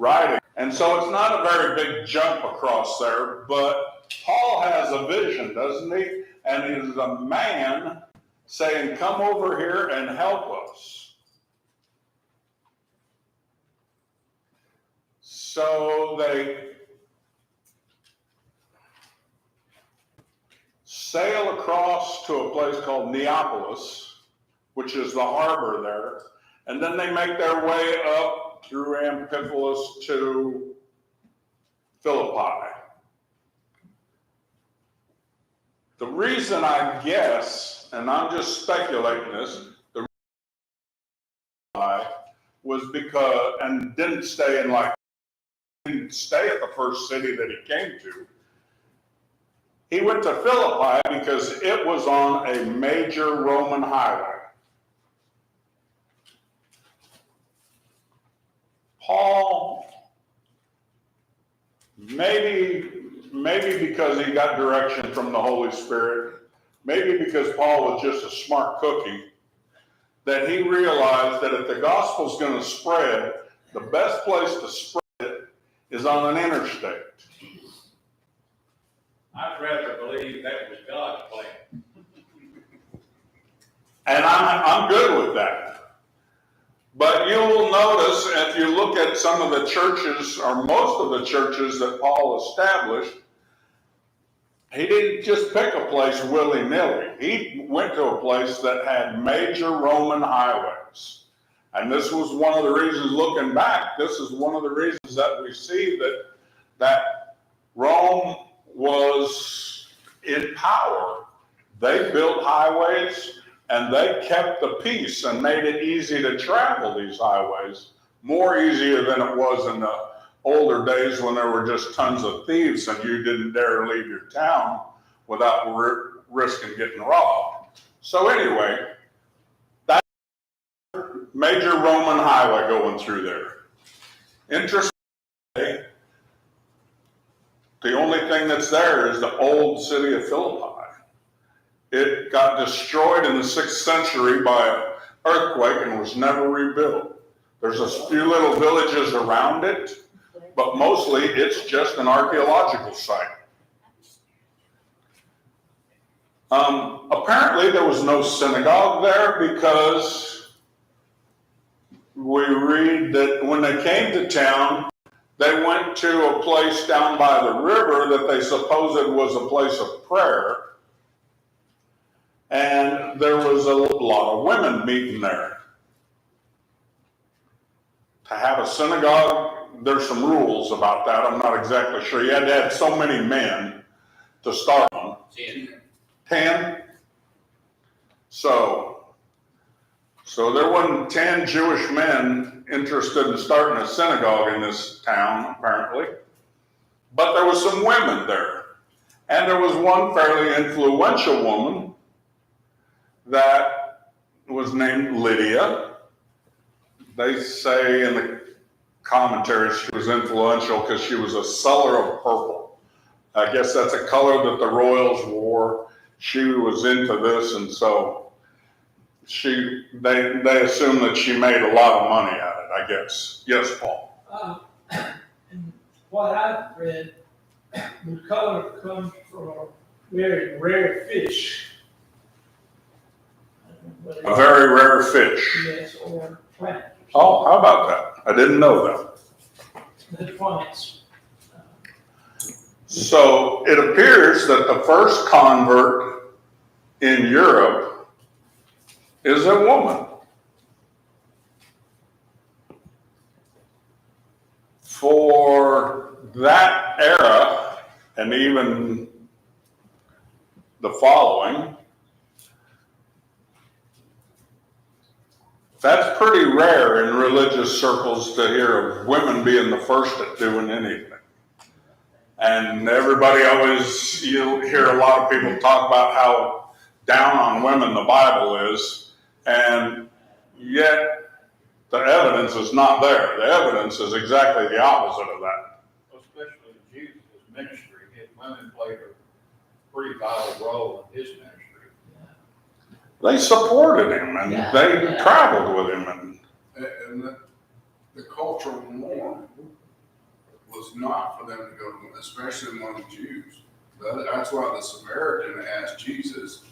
writing. And so it's not a very big jump across there, but Paul has a vision, doesn't he? And it is a man saying, come over here and help us. So they sail across to a place called Neapolis, which is the harbor there, and then they make their way up through Amphipolis to Philippi. The reason I guess, and I'm just speculating this, the reason was because, and didn't stay at the first city that he came to. He went to Philippi because it was on a major Roman highway. Paul, maybe because he got direction from the Holy Spirit, maybe because Paul was just a smart cookie, that he realized that if the gospel's going to spread, the best place to spread it is on an interstate. I'd rather believe that was God's plan. And I'm good with that. But you will notice, if you look at some of the churches, or most of the churches that Paul established, he didn't just pick a place willy-nilly. He went to a place that had major Roman highways. And this was one of the reasons, looking back, this is one of the reasons that we see that Rome was in power. They built highways and they kept the peace and made it easy to travel these highways, more easier than it was in the older days when there were just tons of thieves and you didn't dare leave your town without risking getting robbed. So anyway, that's a major Roman highway going through there. Interesting. The only thing that's there is the old city of Philippi. It got destroyed in the 6th century by an earthquake and was never rebuilt. There's a few little villages around it, but mostly it's just an archaeological site. Apparently there was no synagogue there because we read that when they came to town, they went to a place down by the river that they supposed was a place of prayer. And there was a lot of women meeting there. To have a synagogue, there's some rules about that. I'm not exactly sure. You had to have so many men to start them. 10? So there wasn't 10 Jewish men interested in starting a synagogue in this town, apparently. But there was some women there. And there was one fairly influential woman that was named Lydia. They say in the commentaries she was influential because she was a seller of purple. I guess that's a color that the royals wore. She was into this, and so they assume that she made a lot of money at it, I guess. Yes, Paul? What I've read, the color comes from a very rare fish. A very rare fish. Yes, or plant. Oh, how about that? I didn't know that. The plants. So it appears that the first convert in Europe is a woman. For that era, and even the following, that's pretty rare in religious circles to hear of women being the first at doing anything. And everybody always, you hear a lot of people talk about how down on women the Bible is, and yet the evidence is not there. The evidence is exactly the opposite of that. Especially in Jesus' ministry, his women played a pretty vital role in his ministry. They supported him, and they traveled with him. And the cultural norm was not for them to go to, especially among the Jews. That's why the Samaritan asked Jesus,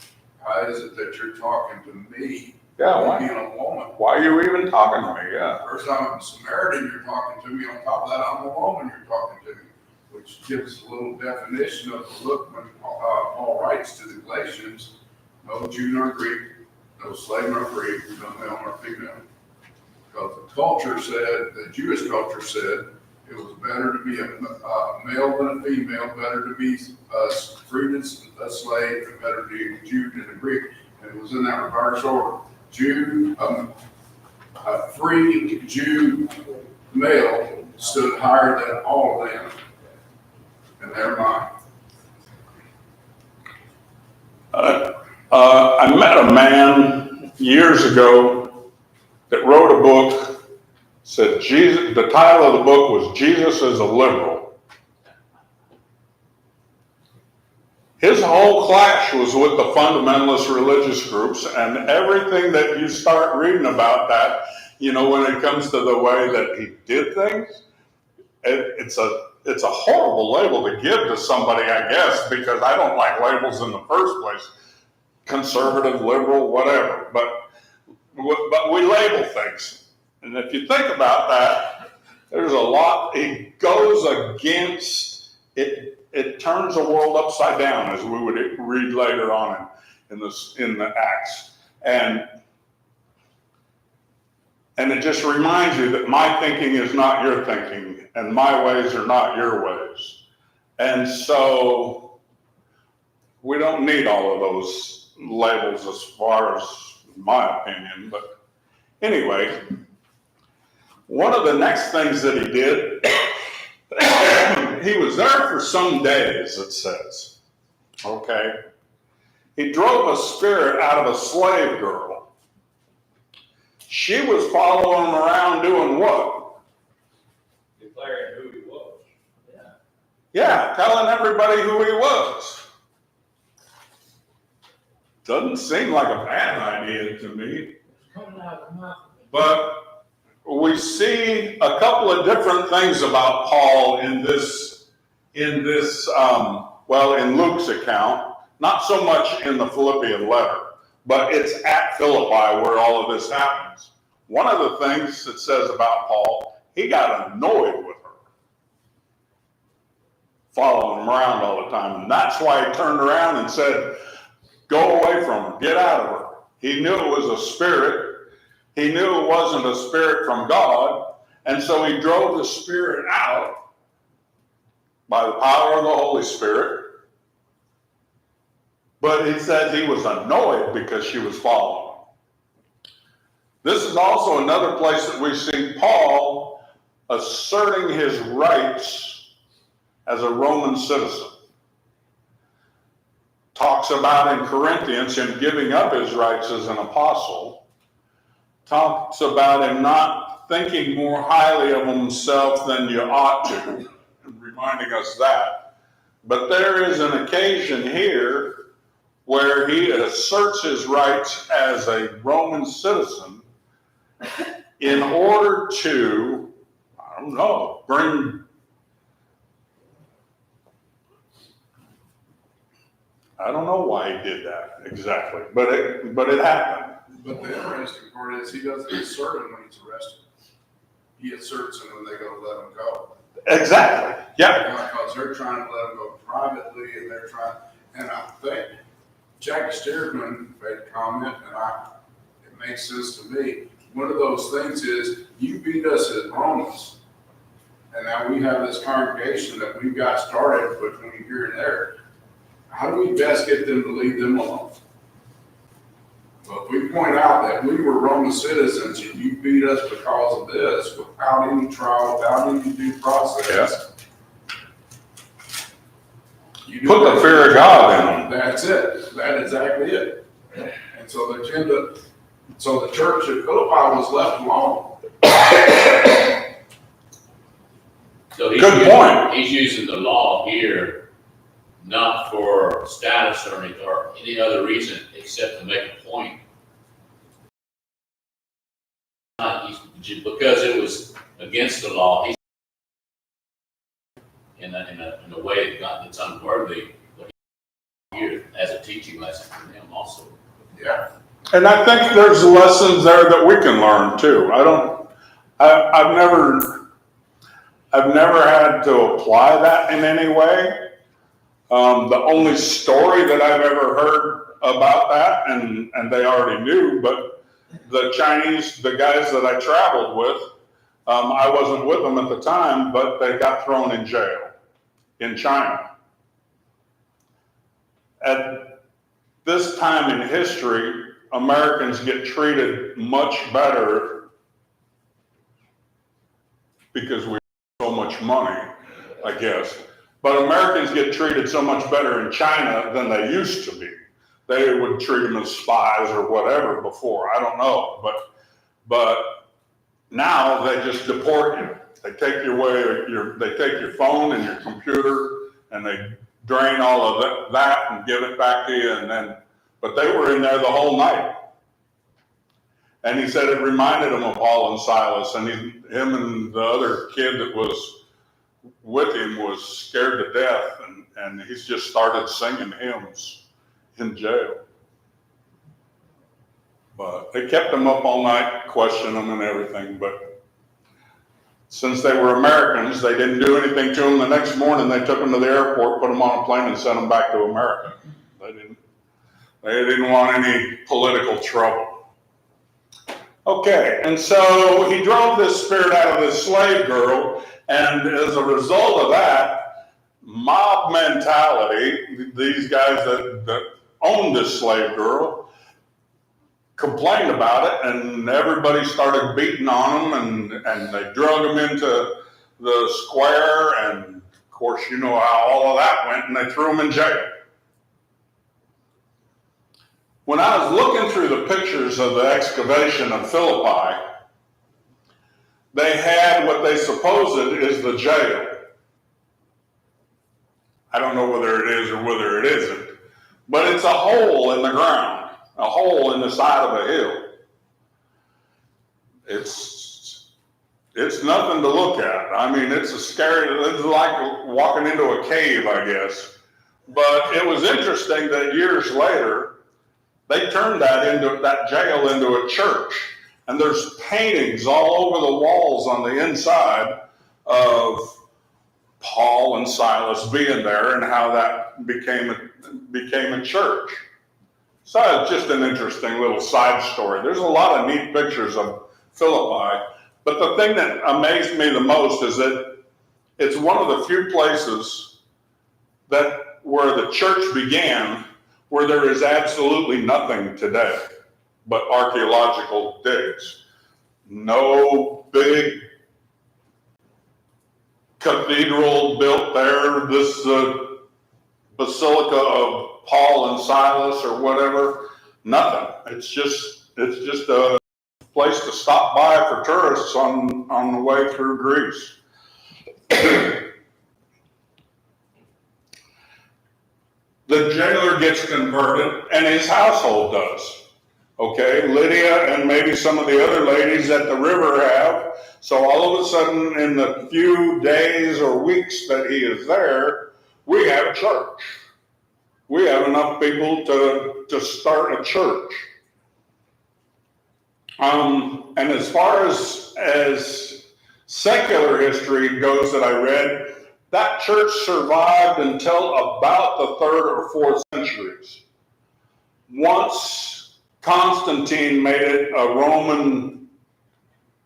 how is it that you're talking to me, Yeah, me why? being a woman? Why are you even talking to me? Yeah. First, I'm a Samaritan, you're talking to me. On top of that, I'm a woman, you're talking to me. Which gives a little definition of the look when Paul writes to the Galatians, no Jew nor Greek, no slave nor free, no male nor female. Because the culture said, the Jewish culture said, it was better to be a male than a female, better to be free than a slave, and better to be a Jew than a Greek. And it was in that reverse order. A free Jew male stood higher than all of them in their mind. I met a man years ago that wrote a book. Said Jesus. The title of the book was "Jesus is a Liberal." His whole clash was with the fundamentalist religious groups, and everything that you start reading about that, when it comes to the way that he did things, it's a horrible label to give to somebody, I guess, because I don't like labels in the first place. Conservative, liberal, whatever, but we label things. And if you think about that, there's a lot. It goes against it. It turns the world upside down, as we would read later on in the Acts, and it just reminds you that my thinking is not your thinking, and my ways are not your ways, and so we don't need all of those labels, as far as my opinion. But anyway. One of the next things that he did, he was there for some days, it says. Okay. He drove a spirit out of a slave girl. She was following him around doing what? Declaring who he was. Yeah, telling everybody who he was. Doesn't seem like a bad idea to me. It's coming out of the mouth. But we see a couple of different things about Paul in Luke's account, not so much in the Philippian letter, but it's at Philippi where all of this happens. One of the things it says about Paul, he got annoyed with her, following him around all the time, and that's why he turned around and said, go away from her, get out of her. He knew it was a spirit. He knew it wasn't a spirit from God, and so he drove the spirit out by the power of the Holy Spirit. But he says he was annoyed because she was following him. This is also another place that we see Paul asserting his rights as a Roman citizen. Talks about in Corinthians him giving up his rights as an apostle. Talks about him not thinking more highly of himself than you ought to, reminding us that. But there is an occasion here where he asserts his rights as a Roman citizen in order to, bring, I don't know why he did that exactly, but it happened. But the interesting part is he doesn't assert him when he's arrested. He asserts him when they go to let him go. Exactly. Yeah. Because they're trying to let him go privately, and they're trying. And I think Jackie Stearman made a comment, and it makes sense to me. One of those things is you beat us as Romans, and now we have this congregation that we've got started between here and there. How do we best get them to leave them alone? Well, if we point out that we were Roman citizens and you beat us because of this, without any trial, without any due process, you put the fear of God in them. That's it. That's exactly it. And so the church at Philippi was left alone. So Good point. He's using the law here, not for status or any other reason except to make a point. Because it was against the law, he's in a way that's unworthy, but here as a teaching lesson for them also. Yeah. And I think there's lessons there that we can learn too. I've never had to apply that in any way. The only story that I've ever heard about that, and they already knew, but the Chinese, the guys that I traveled with, I wasn't with them at the time, but they got thrown in jail in China. At this time in history, Americans get treated much better because we have so much money, I guess. But Americans get treated so much better in China than they used to be. They would treat them as spies or whatever before. I don't know, but now they just deport you. They take they take your phone and your computer, and they drain all of that and give it back to you. But they were in there the whole night. And he said it reminded him of Paul and Silas, and him and the other kid that was with him was scared to death, and he's just started singing hymns in jail. But they kept him up all night, questioned him and everything. But since they were Americans, they didn't do anything to him. The next morning, they took him to the airport, put him on a plane, and sent him back to America. They didn't want any political trouble. Okay, and so he drove this spirit out of this slave girl, and as a result of that, mob mentality, these guys that owned this slave girl complained about it, and everybody started beating on them, and they drug them into the square, and of course you know how all of that went, and they threw them in jail. When I was looking through the pictures of the excavation of Philippi, they had what they supposed is the jail. I don't know whether it is or whether it isn't, but it's a hole in the ground, a hole in the side of a hill. It's nothing to look at. I mean, it's like walking into a cave, I guess. But it was interesting that years later, they turned that jail into a church. And there's paintings all over the walls on the inside of Paul and Silas being there and how that became a church. So it's just an interesting little side story. There's a lot of neat pictures of Philippi. But the thing that amazed me the most is that it's one of the few places where the church began where there is absolutely nothing today but archaeological digs. No big cathedral built there, this basilica of Paul and Silas or whatever, nothing. It's just a place to stop by for tourists on the way through Greece. The jailer gets converted, and his household does. Okay, Lydia and maybe some of the other ladies at the river have. So all of a sudden, in the few days or weeks that he is there, we have a church. We have enough people to start a church. And as far as secular history goes that I read, that church survived until about the 3rd or 4th centuries. Once Constantine made it a Roman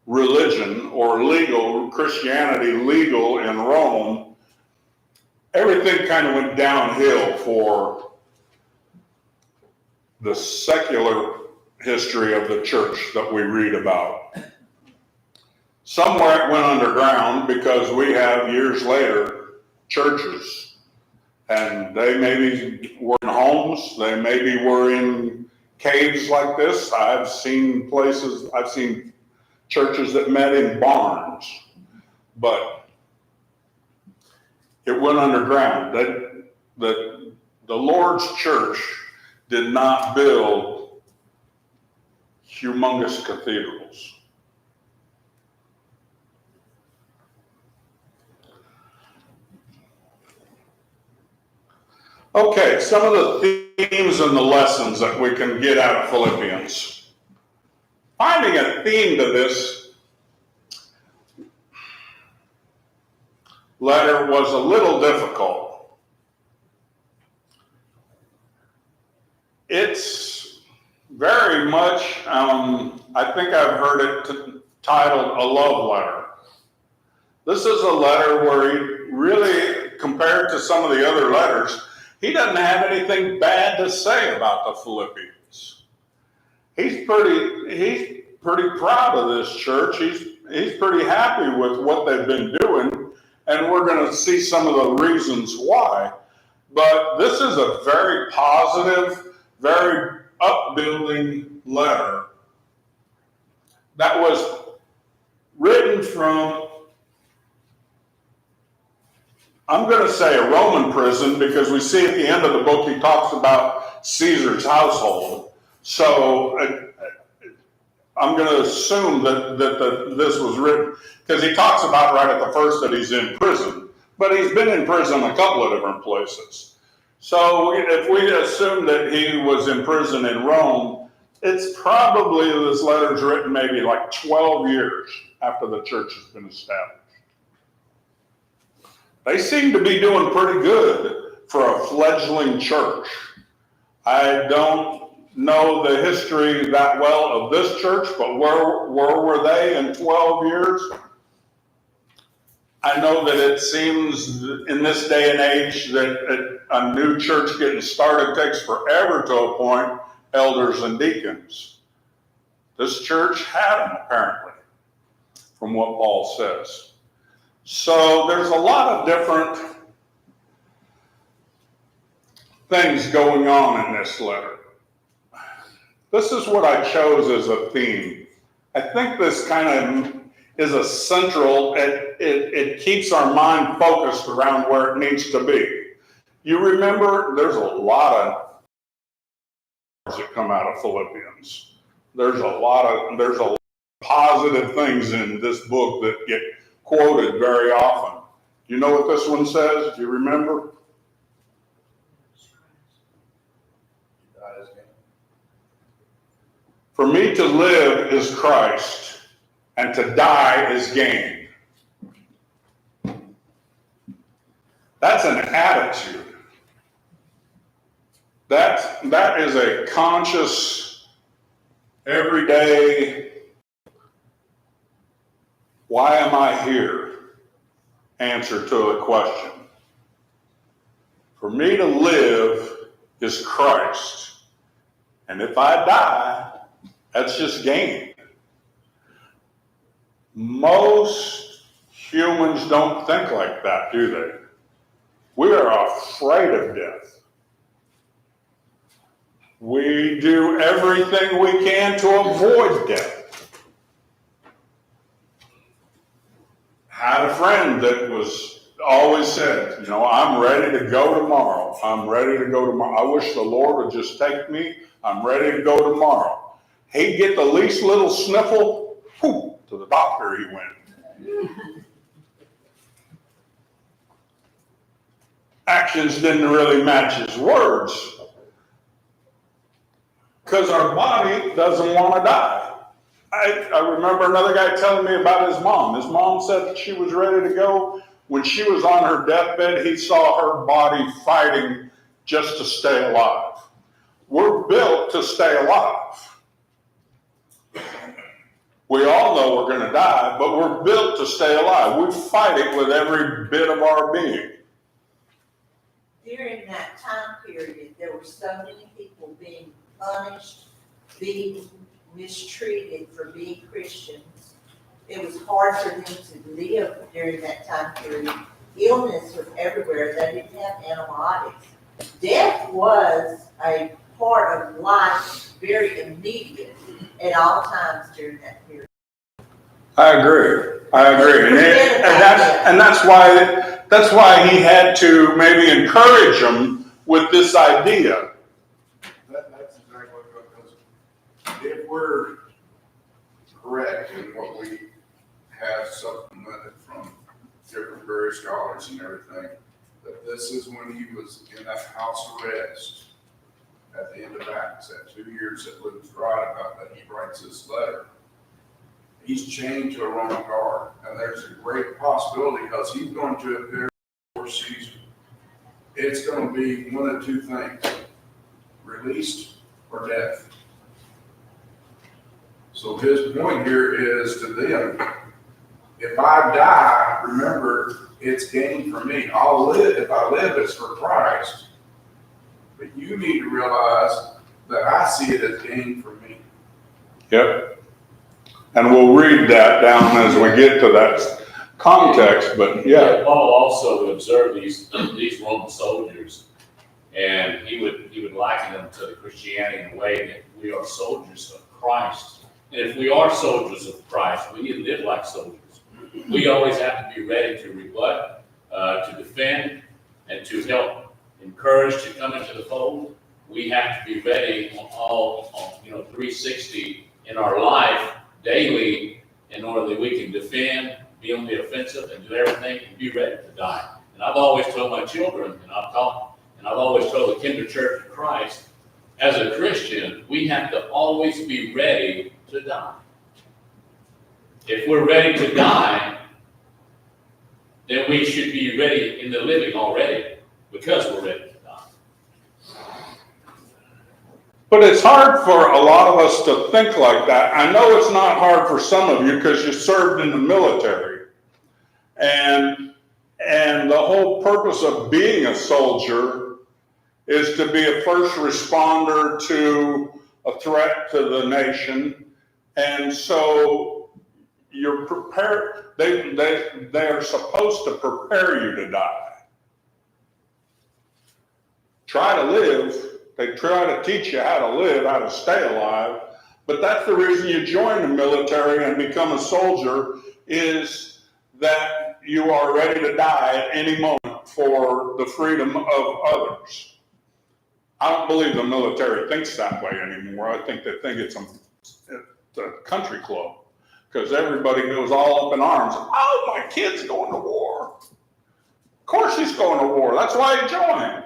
religion or legal, Christianity legal in Rome, everything kind of went downhill for the secular history of the church that we read about. Somewhere it went underground because we have years later churches, and they maybe were in homes, they maybe were in caves like this. I've seen churches that met in barns, but it went underground. The Lord's church did not build humongous cathedrals. Okay, some of the themes and the lessons that we can get out of Philippians. Finding a theme to this letter was a little difficult. It's very much, I think I've heard it titled a love letter. This is a letter where he really, compared to some of the other letters, he doesn't have anything bad to say about the Philippians. He's pretty proud of this church. He's pretty happy with what they've been doing, and we're going to see some of the reasons why. But this is a very positive, very upbuilding letter that was written from, I'm going to say, a Roman prison, because we see at the end of the book he talks about Caesar's household. So I'm going to assume that this was written, because he talks about right at the first that he's in prison, but he's been in prison a couple of different places. So if we assume that he was in prison in Rome, it's probably, this letter's written maybe like 12 years after the church has been established. They seem to be doing pretty good for a fledgling church. I don't know the history that well of this church, but where were they in 12 years? I know that it seems in this day and age that a new church getting started takes forever to appoint elders and deacons. This church had them, apparently, from what Paul says. So there's a lot of different things going on in this letter. This is what I chose as a theme. I think this kind of is a central, it keeps our mind focused around where it needs to be. You remember, there's a lot of that come out of Philippians. There's a lot of positive things in this book that get quoted very often. Do you know what this one says? Do you remember? For me to live is Christ, and to die is gain. That's an attitude. That is a conscious, everyday, why am I here? Answer to a question. For me to live is Christ, and if I die, that's just gain. Most humans don't think like that, do they? We are afraid of death. We do everything we can to avoid death. Had a friend that was always said, I'm ready to go tomorrow. I'm ready to go tomorrow. I wish the Lord would just take me. I'm ready to go tomorrow. He'd get the least little sniffle, whoo, to the doctor he went. Actions didn't really match his words, because our body doesn't want to die. I remember another guy telling me about his mom. His mom said that she was ready to go. When she was on her deathbed, he saw her body fighting just to stay alive. We're built to stay alive. We all know we're going to die, but we're built to stay alive. We fight it with every bit of our being. During that time period, there were so many people being punished, being mistreated for being Christians. It was hard for them to live during that time period. Illness was everywhere. They didn't have antibiotics. Death was a part of life, very immediate at all times during that period. I agree. And that's why he had to maybe encourage them with this idea. That's exactly what it goes. If we're correct in what we have supplemented from different various scholars and everything, that this is when he was in that house arrest at the end of Acts, that 2 years that Luke's right about that he writes this letter. He's chained to a Roman guard, and there's a great possibility because he's going to appear before Caesar. It's going to be one of two things, released or death. So his point here is to them, if I die, remember, it's gain for me. I'll live. If I live, it's for Christ. But you need to realize that I see it as gain for me. Yep. And we'll read that down as we get to that context, but yeah. Paul also observed these Roman soldiers, and he would liken them to Christianity in a way that we are soldiers of Christ. And if we are soldiers of Christ, we need to live like soldiers. We always have to be ready to rebut, to defend, and to help encourage to come into the fold. We have to be ready on 360 in our life daily in order that we can defend, be on the offensive, and do everything and be ready to die. And I've always told my children, and I've always told the Kinder Church of Christ, as a Christian, we have to always be ready to die. If we're ready to die, then we should be ready in the living already, because we're ready to die. But it's hard for a lot of us to think like that. I know it's not hard for some of you because you served in the military. And the whole purpose of being a soldier is to be a first responder to a threat to the nation. And so you're prepared, they are supposed to prepare you to die. Try to live. They try to teach you how to live, how to stay alive. But that's the reason you join the military and become a soldier, is that you are ready to die at any moment for the freedom of others. I don't believe the military thinks that way anymore. I think they think it's a country club, because everybody goes all up in arms. Oh, my kid's going to war. Of course he's going to war. That's why he joined.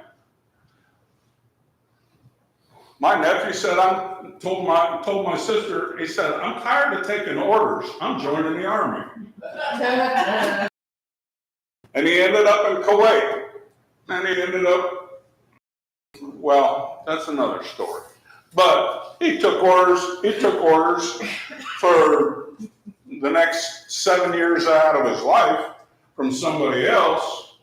My nephew said, told my sister, he said, I'm tired of taking orders. I'm joining the army. And he ended up in Kuwait. And he ended up, well, that's another story. But he took orders for the next 7 years out of his life from somebody else.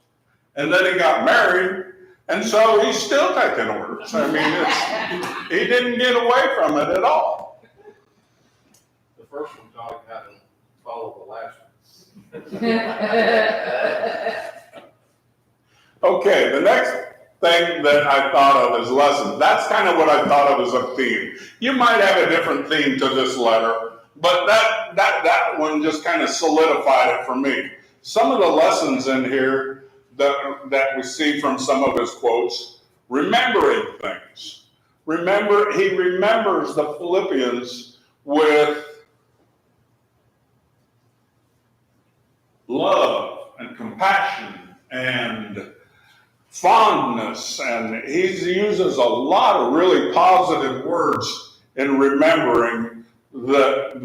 And then he got married. And so he's still taking orders. I mean, he didn't get away from it at all. The first one taught him how to follow the last one. Okay, the next thing that I thought of as lessons, that's kind of what I thought of as a theme. You might have a different theme to this letter, but that one just kind of solidified it for me. Some of the lessons in here that we see from some of his quotes, remembering things. He remembers the Philippians with love and compassion and fondness, and he uses a lot of really positive words in remembering because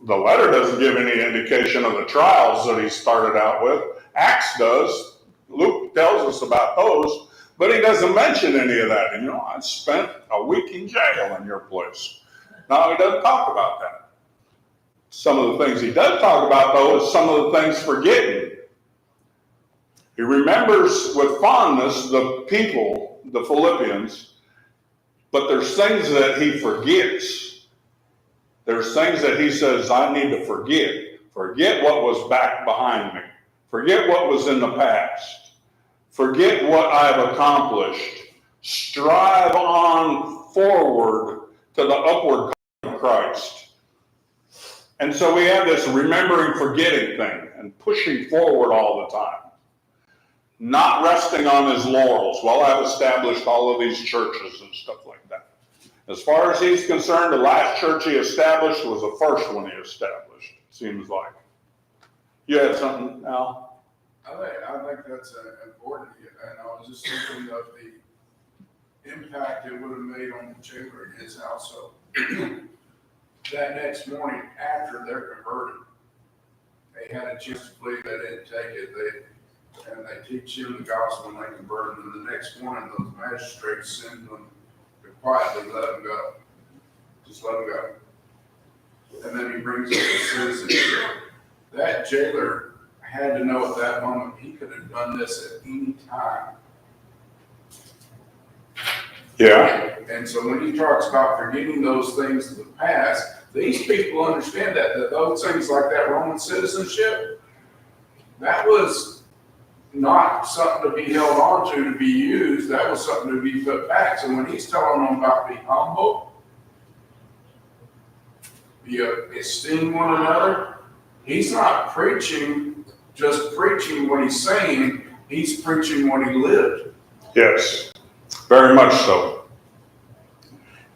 the letter doesn't give any indication of the trials that he started out with. Acts does. Luke tells us about those, but he doesn't mention any of that. And I spent a week in jail in your place. No, he doesn't talk about that. Some of the things he does talk about, though, is some of the things forgetting. He remembers with fondness the people, the Philippians, but there's things that he forgets. There's things that he says, I need to forget. Forget what was back behind me. Forget what was in the past. Forget what I've accomplished. Strive on forward to the upward of Christ. And so we have this remembering, forgetting thing and pushing forward all the time. Not resting on his laurels. Well, I've established all of these churches and stuff like that. As far as he's concerned, the last church he established was the first one he established, it seems like. You had something, Al? I think that's important, and I was just thinking of the impact it would have made on the jailer in his household. That next morning, after they're converted, they had a chance to believe, they didn't take it, they teach him the gospel and they convert him, and the next morning, those magistrates send them to quietly let him go. Just let him go. And then he brings up the citizenship. That jailer had to know at that moment he could have done this at any time. Yeah. And so when he talks about forgetting those things of the past, these people understand that those things like that Roman citizenship, that was not something to be held on to be used. That was something to be put back. So when he's telling them about be humble, esteem one another, he's not just preaching what he's saying, he's preaching what he lived. Yes, very much so.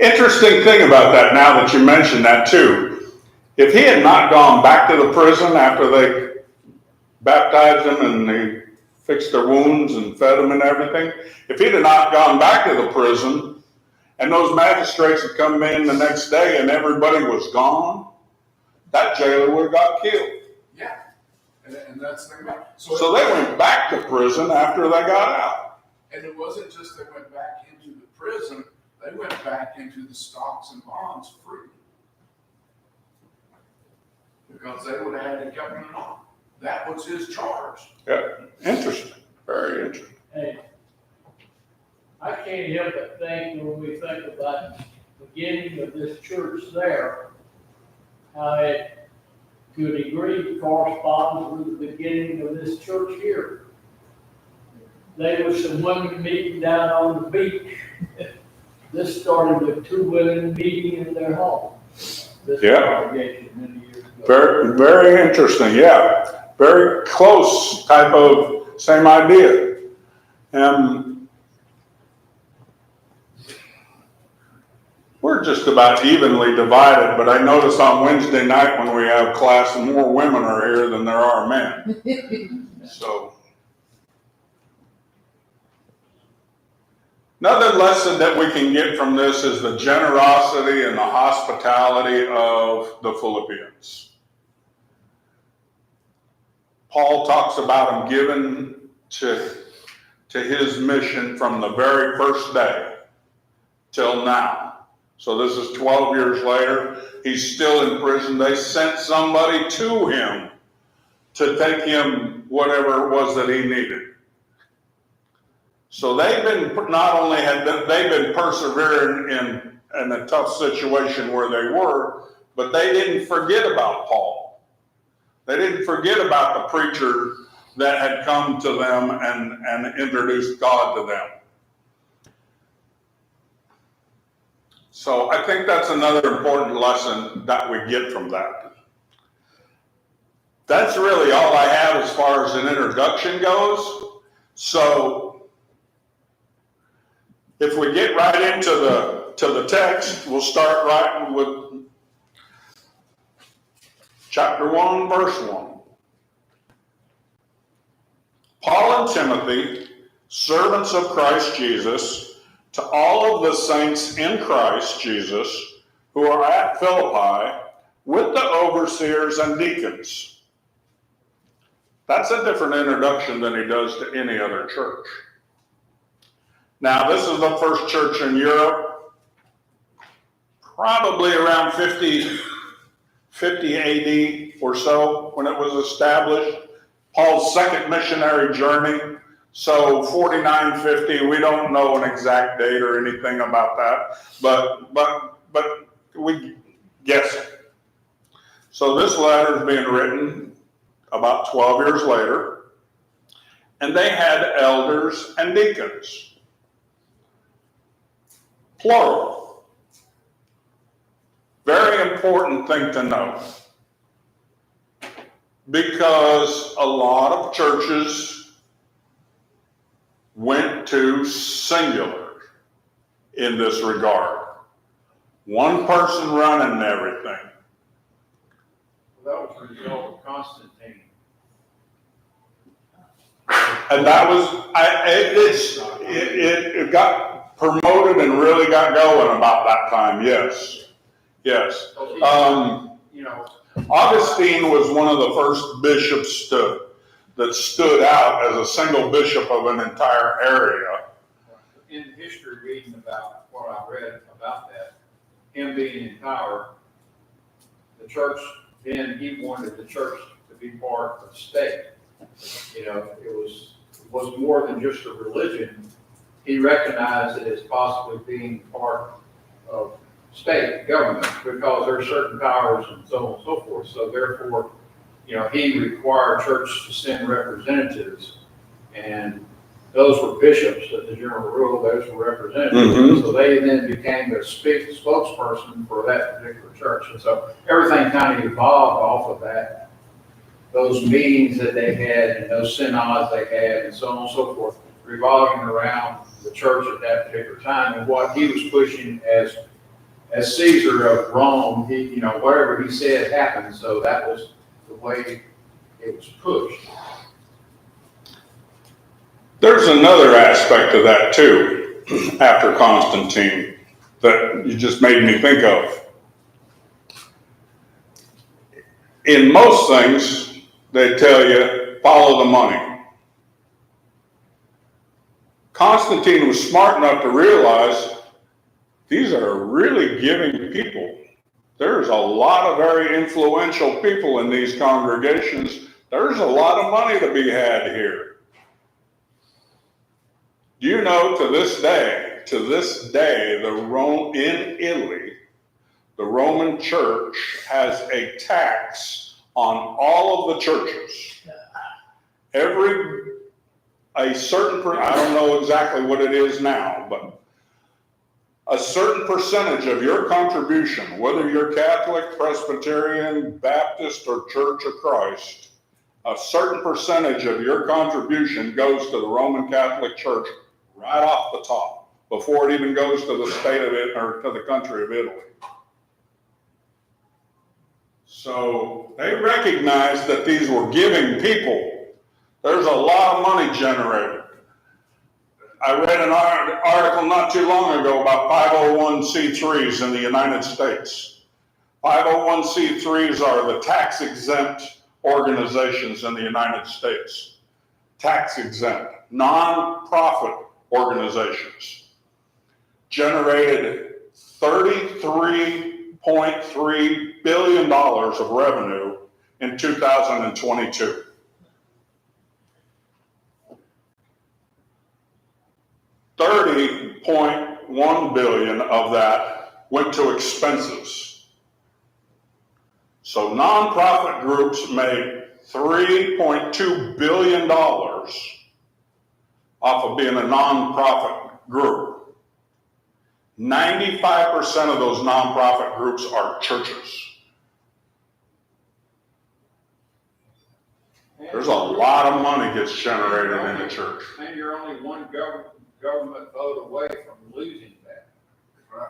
Interesting thing about that, now that you mention that too, if he had not gone back to the prison after they baptized him and they fixed their wounds and fed him and everything, if he'd have not gone back to the prison and those magistrates had come in the next day and everybody was gone, that jailer would have got killed. Yeah, and that's the thing about it. So they went back to prison after they got out. And it wasn't just they went back into the prison, they went back into the stocks and bonds free. Because they would have had to keep him on. That was his charge. Yeah, interesting, very interesting. Hey, I can't help but think when we think about the beginning of this church there, how it to a degree corresponds with the beginning of this church here. There were some women meeting down on the beach. This started with two women meeting in their home. This Yeah. congregation many years ago. Very, very interesting, yeah. Very close type of same idea. We're just about evenly divided, but I notice on Wednesday night when we have class, more women are here than there are men. So, another lesson that we can get from this is the generosity and the hospitality of the Philippians. Paul talks about him giving to his mission from the very first day till now. So this is 12 years later. He's still in prison. They sent somebody to him to take him whatever it was that he needed. So they've been, not only they've been persevering in a tough situation where they were, but they didn't forget about Paul. They didn't forget about the preacher that had come to them and introduced God to them. So I think that's another important lesson that we get from that. That's really all I have as far as an introduction goes. So if we get right into the text, we'll start right with chapter 1, verse 1. Paul and Timothy, servants of Christ Jesus, to all of the saints in Christ Jesus who are at Philippi, with the overseers and deacons. That's a different introduction than he does to any other church. Now, this is the first church in Europe, probably around 50 AD or so when it was established. Paul's second missionary journey. So 49, 50, we don't know an exact date or anything about that, but we guess it. So this letter is being written about 12 years later, and they had elders and deacons, plural. Very important thing to know, because a lot of churches went to singular in this regard. One person running everything. Well, that was a result of Constantine. And that was, it got promoted and really got going about that time, yes. Yes. You know, Augustine was one of the first bishops that stood out as a single bishop of an entire area. in history, reading about what I read about that, him being in power, the church, then he wanted the church to be part of the state. You know, it was more than just a religion. He recognized it as possibly being part of state government because there are certain powers and so on and so forth. So therefore, you know, he required church to send representatives, and those were bishops as the general rule, those were representatives. Mhm. So they then became the spokesperson for that particular church. And so everything kind of evolved off of that, those meetings that they had and those synods they had and so on and so forth, revolving around the church at that particular time. And what he was pushing as Caesar of Rome, he, you know, whatever he said happened. So that was the way it was pushed. There's another aspect of that too, after Constantine, that you just made me think of. In most things, they tell you, follow the money. Constantine was smart enough to realize these are really giving people. There's a lot of very influential people in these congregations. There's a lot of money to be had here. Do you know, to this day, in Italy, the Roman Church has a tax on all of the churches. I don't know exactly what it is now, but a certain percentage of your contribution, whether you're Catholic, Presbyterian, Baptist, or Church of Christ, a certain percentage of your contribution goes to the Roman Catholic Church right off the top, before it even goes to the state of it or to the country of Italy. So they recognized that these were giving people. There's a lot of money generated. I read an article not too long ago about 501c3s in the United States. 501c3s are the tax-exempt organizations in the United States. Tax-exempt, non-profit organizations. Generated $33.3 billion of revenue in 2022. $30.1 billion of that went to expenses. So nonprofit groups made $3.2 billion off of being a nonprofit group. 95% of those nonprofit groups are churches. There's a lot of money gets generated in the church. And you're only one government vote away from losing that. Right.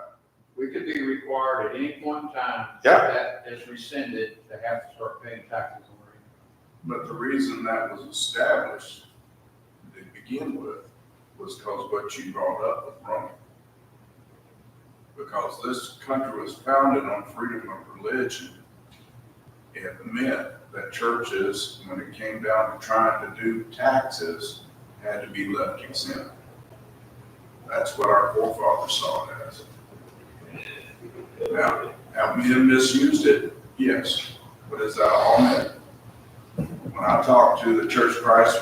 We could be required at any point in time, Yeah. that is rescinded, to have to start paying taxes on it. But the reason that was established to begin with was because what you brought up with Rome. Because this country was founded on freedom of religion, it meant that churches, when it came down to trying to do taxes, had to be left exempt. That's what our forefathers saw it as. Now, have men misused it? Yes. But is that all men? When I talk to the Church of Christ